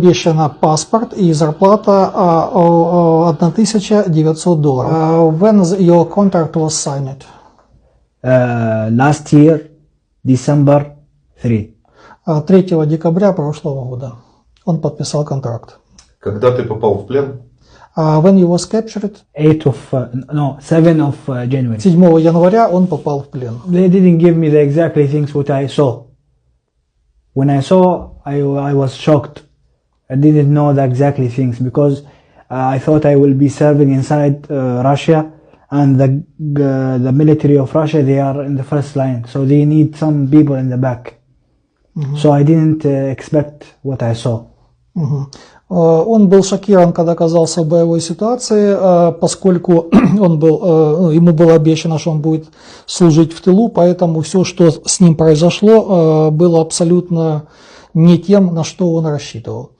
Обещана паспорт и зарплата $1900. When your contract was signed? Last year, December 3. 3 декабря прошлого года он подписал контракт. Когда ты попал в плен? When he was captured? 7 of January. 7 января он попал в плен. They didn't give me the exactly things what I saw. When I saw, I was shocked. I didn't know the exactly things because I thought I will be serving inside Russia, and the military of Russia, they are in the first line, so they need some people in the back. So I didn't expect what I saw. Он был шокирован, когда оказался в боевой ситуации, поскольку ему было обещано, что он будет служить в тылу, поэтому все, что с ним произошло, было абсолютно не тем, на что он рассчитывал.